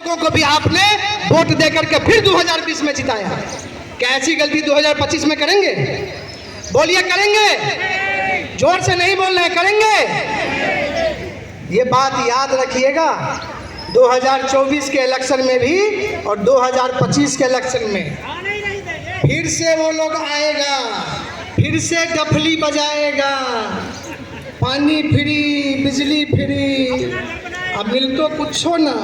लोगों को भी आपने वोट देकर के फिर 2020 में जिताया। क्या ऐसी गलती 2025 में करेंगे? बोलिए करेंगे? जोर से नहीं बोल रहे, करेंगे? ये बात याद रखिएगा 2024 के इलेक्शन में भी और 2025 के इलेक्शन में फिर से वो लोग आएगा, फिर से डफली बजाएगा, पानी फ्री, बिजली फ्री, अब मिल तो कुछ हो ना।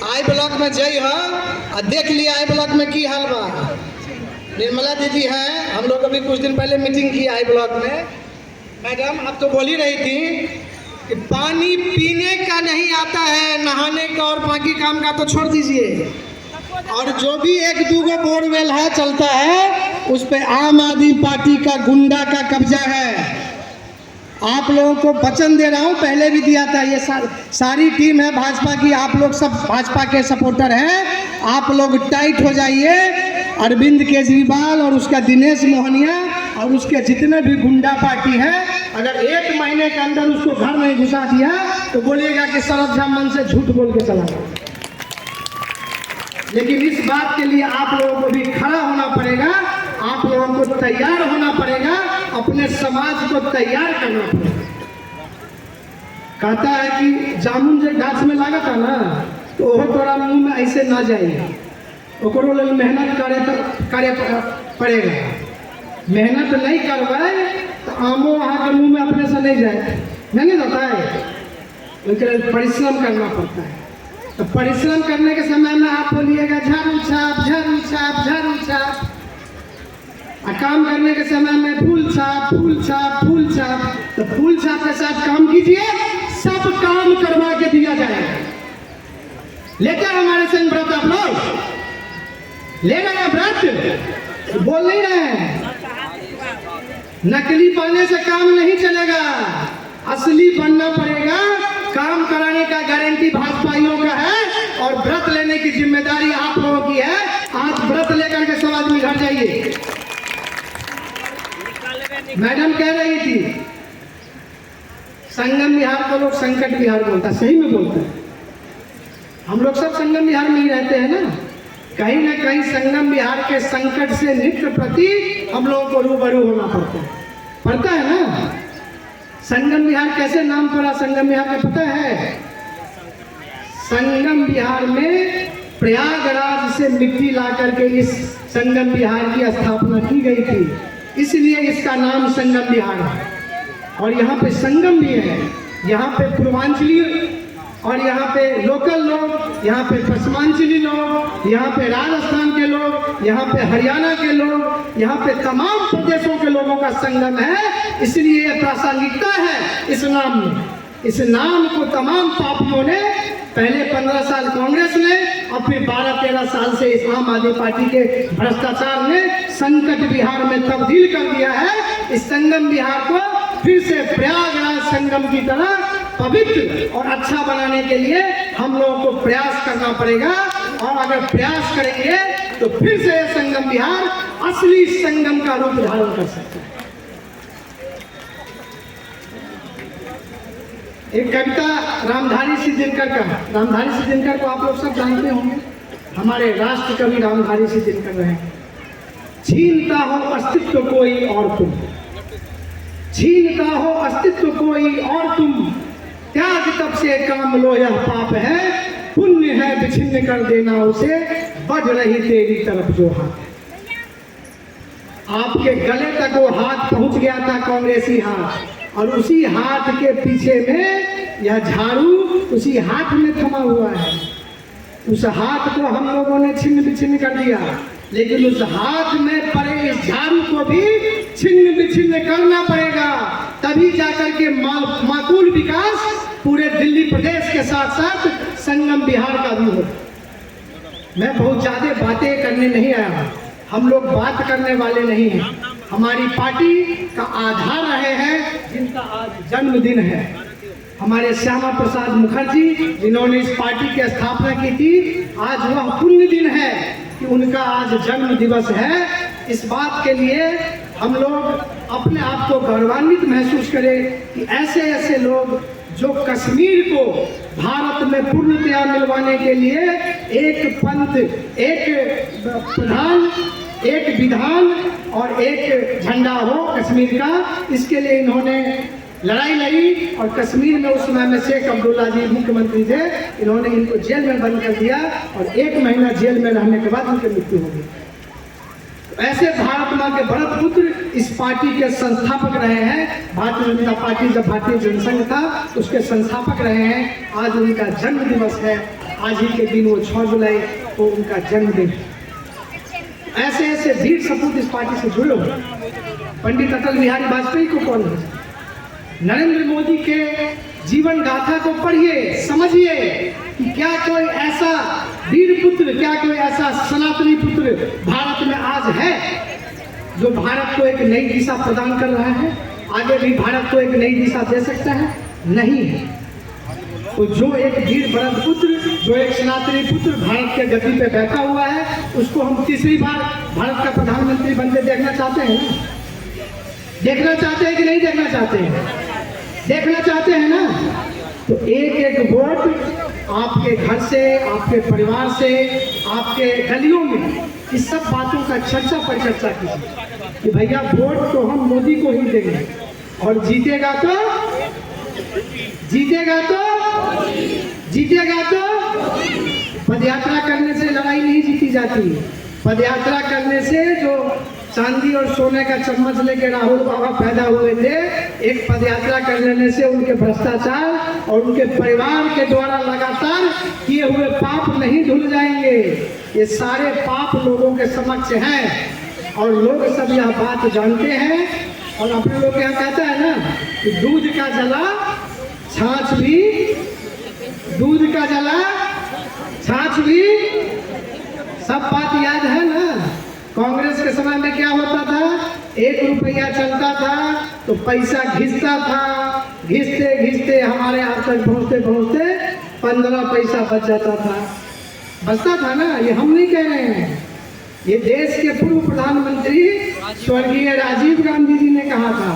आई ब्लॉक में जई है, देख लिया आई ब्लॉक में की हाल बा। निर्मला दीदी हैं, हम लोग अभी कुछ दिन पहले मीटिंग की आई ब्लॉक में। मैडम आप तो बोल ही रही थी कि पानी पीने का नहीं आता है, नहाने का और बाकी काम का तो छोड़ दीजिए, और जो भी एक दूगो बोरवेल है चलता है उस पे आम आदमी पार्टी का गुंडा का कब्जा है। आप लोगों को वचन दे रहा हूँ, पहले भी दिया था, ये सारी टीम है भाजपा की, आप लोग सब भाजपा के सपोर्टर हैं, आप लोग टाइट हो जाइए। अरविंद केजरीवाल और उसका दिनेश मोहनिया और उसके जितने भी गुंडा पार्टी है, अगर 1 महीने के अंदर उसको घर में घुसा दिया तो बोलिएगा कि शरद झा मन से झूठ बोल के चला गया। लेकिन इस बात के लिए आप लोगों को भी खड़ा होना पड़ेगा, आप लोगों को तैयार होना पड़ेगा, अपने समाज को तैयार करना पड़ेगा। कहता है कि जामुन जो गाछ में लगा था ना, तो वो तोरा मुंह में ऐसे ना जाए, ओकरो लिए मेहनत करे पड़ेगा। मेहनत नहीं करवाए तो आमो वहाँ के मुंह में अपने से नहीं जाए, नहीं जाता है, उनके लिए परिश्रम करना पड़ता है। तो परिश्रम करने के समय में आप बोलिएगा झाड़ू छाप, झाड़ू छाप, झाड़ू छाप, और काम करने के समय में फूल छाप, फूल छाप, फूल छाप। तो फूल छाप के साथ काम कीजिए, सब काम करवा के दिया जाएगा। लेकर हमारे संग व्रत आप लोग ले रहे व्रत, बोल नहीं रहे हैं। नकली बनने से काम नहीं चलेगा, असली बनना पड़ेगा। काम कराने का गारंटी भाजपाइयों का है और व्रत लेने की जिम्मेदारी आप लोगों की है। आज व्रत लेकर के सब आदमी घर जाइए। मैडम कह रही थी संगम विहार को लोग संकट विहार बोलता, सही में बोलता है। हम लोग सब संगम विहार में ही रहते हैं ना, कहीं ना कहीं संगम विहार के संकट से नित्य प्रति हम लोगों को रूबरू होना पड़ता है ना। संगम विहार कैसे नाम पड़ा संगम विहार का पता है? संगम विहार में प्रयागराज से मिट्टी ला करके इस संगम विहार की स्थापना की गई थी, इसलिए इसका नाम संगम विहार है। और यहाँ पे संगम भी है, यहाँ पे पूर्वांचली और यहाँ पे लोकल लोग, यहाँ पे पश्चिमांचली लोग, यहाँ पे राजस्थान के लोग, यहाँ पे हरियाणा के लोग, यहाँ पे तमाम प्रदेशों के लोगों का संगम है। इसलिए ये प्रासंगिकता है इस नाम में। इस नाम को तमाम पापियों ने पहले 15 साल कांग्रेस ने और फिर 12-13 साल से इस आम आदमी पार्टी के भ्रष्टाचार ने संकट विहार में तब्दील कर दिया है। इस संगम विहार को फिर से प्रयागराज संगम की तरह पवित्र और अच्छा बनाने के लिए हम लोगों को प्रयास करना पड़ेगा। और अगर प्रयास करेंगे तो फिर से यह संगम विहार असली संगम का रूप धारण कर सकता है। एक कविता रामधारी सिंह दिनकर का, रामधारी सिंह दिनकर को आप लोग सब जानते होंगे, हमारे राष्ट्र कवि रामधारी सिंह दिनकर रहे। छीनता हो अस्तित्व कोई और तुम, छीनता हो अस्तित्व कोई और तुम, त्याग तब से काम लो यह पाप है, पुण्य है विच्छिन्न कर देना उसे, बढ़ रही तेरी तरफ जो हाथ है। आपके गले तक वो हाथ पहुंच गया था, कांग्रेसी हाथ, और उसी हाथ के पीछे में यह झाड़ू उसी हाथ में थमा हुआ है। उस हाथ को हम लोगों ने छिन्न विच्छिन्न कर दिया, लेकिन उस हाथ में पड़े इस झाड़ू को भी छिन्न विच्छिन्न करना पड़ेगा, तभी जाकर के माकूल विकास पूरे दिल्ली प्रदेश के साथ साथ संगम विहार का भी हो। मैं बहुत ज्यादा बातें करने नहीं आया, हम लोग बात करने वाले नहीं हैं। हमारी पार्टी का आधार रहे हैं जिनका आज जन्मदिन है, हमारे श्यामा प्रसाद मुखर्जी जिन्होंने इस पार्टी की स्थापना की थी, आज वह पुण्य दिन है कि उनका आज जन्म दिवस है। इस बात के लिए हम लोग अपने आप को गौरवान्वित महसूस करें कि ऐसे ऐसे लोग जो कश्मीर को भारत में पूर्णतया मिलवाने के लिए एक पंथ, एक प्रधान, एक विधान और एक झंडा हो कश्मीर का, इसके लिए इन्होंने लड़ाई लड़ी। और कश्मीर में उस समय में शेख अब्दुल्ला जी मुख्यमंत्री थे, इन्होंने इनको जेल में बंद कर दिया और 1 महीना जेल में रहने के बाद उनकी मृत्यु हो गई। ऐसे भारत माँ के भरत पुत्र इस पार्टी के संस्थापक रहे हैं। भारतीय जनता पार्टी जब भारतीय जनसंघ था उसके संस्थापक रहे हैं। आज उनका जन्म दिवस है, आज ही के दिन वो 6 जुलाई को उनका जन्मदिन है। ऐसे ऐसे वीर सपूत इस पार्टी से जुड़े हुए। पंडित अटल बिहारी वाजपेयी को कौन है? नरेंद्र मोदी के जीवन गाथा को पढ़िए, समझिए कि क्या कोई ऐसा वीर पुत्र, क्या कोई ऐसा सनातनी पुत्र भारत में आज है जो भारत को एक नई दिशा प्रदान कर रहा है, आगे भी भारत को एक नई दिशा दे सकता है? नहीं है। तो जो एक वीर भरत पुत्र, जो एक सनातनी पुत्र भारत के गद्दी पे बैठा हुआ है, उसको हम तीसरी बार भारत का प्रधानमंत्री बनते देखना चाहते हैं ना? देखना चाहते हैं कि नहीं देखना चाहते हैं? देखना चाहते हैं ना? तो एक एक वोट आपके घर से, आपके परिवार से, आपके गलियों में इस सब बातों का चर्चा पर चर्चा कीजिए कि भैया वोट तो हम मोदी को ही देंगे और जीतेगा तो पदयात्रा करने से लड़ाई नहीं जीती जाती। पदयात्रा करने से जो चांदी और सोने का चम्मच लेके राहुल बाबा पैदा हुए थे, एक पदयात्रा कर लेने से उनके भ्रष्टाचार और उनके परिवार के द्वारा लगातार किए हुए पाप नहीं धुल जाएंगे। ये सारे पाप लोगों के समक्ष हैं और लोग सब यह बात जानते हैं। और अपने लोग यहाँ कहता है ना कि दूध का जला छाछ भी, दूध का जला छाछ भी, सब बात याद है ना? कांग्रेस के समय में क्या होता था? 1 रुपया चलता था तो पैसा घिसता था, घिसते घिसते हमारे आप तक पहुँचते पहुँचते 15 पैसा बच जाता था, बचता था ना? ये हम नहीं कह रहे हैं, ये देश के पूर्व प्रधानमंत्री स्वर्गीय राजीव गांधी जी ने कहा था।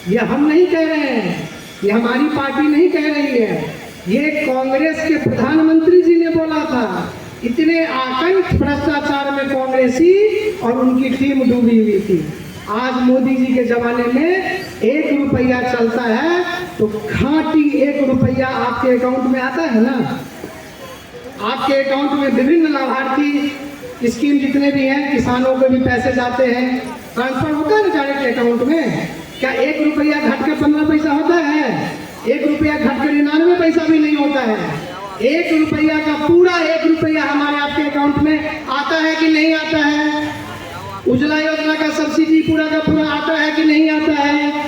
ये हम नहीं कह रहे हैं, ये हमारी पार्टी नहीं कह रही है, ये कांग्रेस के प्रधानमंत्री जी ने बोला था। इतने आकंठ भ्रष्टाचार में कांग्रेसी और उनकी टीम डूबी हुई थी। आज मोदी जी के जमाने में 1 रुपया चलता है तो खाँटी 1 रुपया आपके अकाउंट में आता है ना? आपके अकाउंट में विभिन्न लाभार्थी स्कीम जितने भी हैं, किसानों को भी पैसे जाते हैं, ट्रांसफर होता है ना डायरेक्ट अकाउंट में। क्या 1 रुपया घट के 15 पैसा होता है? 1 रुपया घट के 99 पैसा भी नहीं होता है। 1 रुपया का पूरा 1 रुपया हमारे आपके अकाउंट में आता है कि नहीं आता है? उज्ज्वला योजना का सब्सिडी पूरा का पूरा आता है कि नहीं आता है?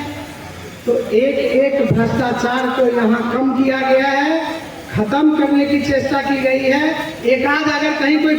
तो एक एक भ्रष्टाचार को यहाँ कम किया गया है, खत्म करने की चेष्टा की गई है। एक आध अगर कहीं कोई